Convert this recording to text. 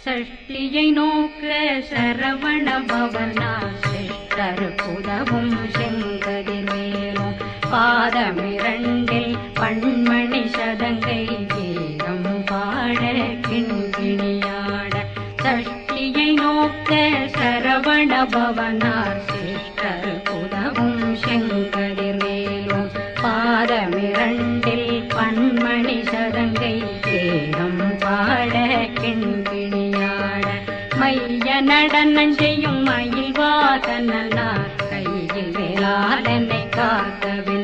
சஷ்டியை நோக்க சரவண பவனார் சிஷ்டர் புதவும் செங்கதிர்வேலும் பாதமிரண்டில் பண்மணி சதங்கை கீதம் பாட கிண்கிணியாட சஷ்டியை நோக்க சரவண பவனார் சிஷ்டர் புதவும் செங்கதிர்வேலும் பாதமிரண்டில் பண்மணி சதங்கை கீதம் பாட கிண்கிணியாட மைய நடனம் செய்யும் மயில் வாகனார் கையில் வேளாளனை காக்கவில்லை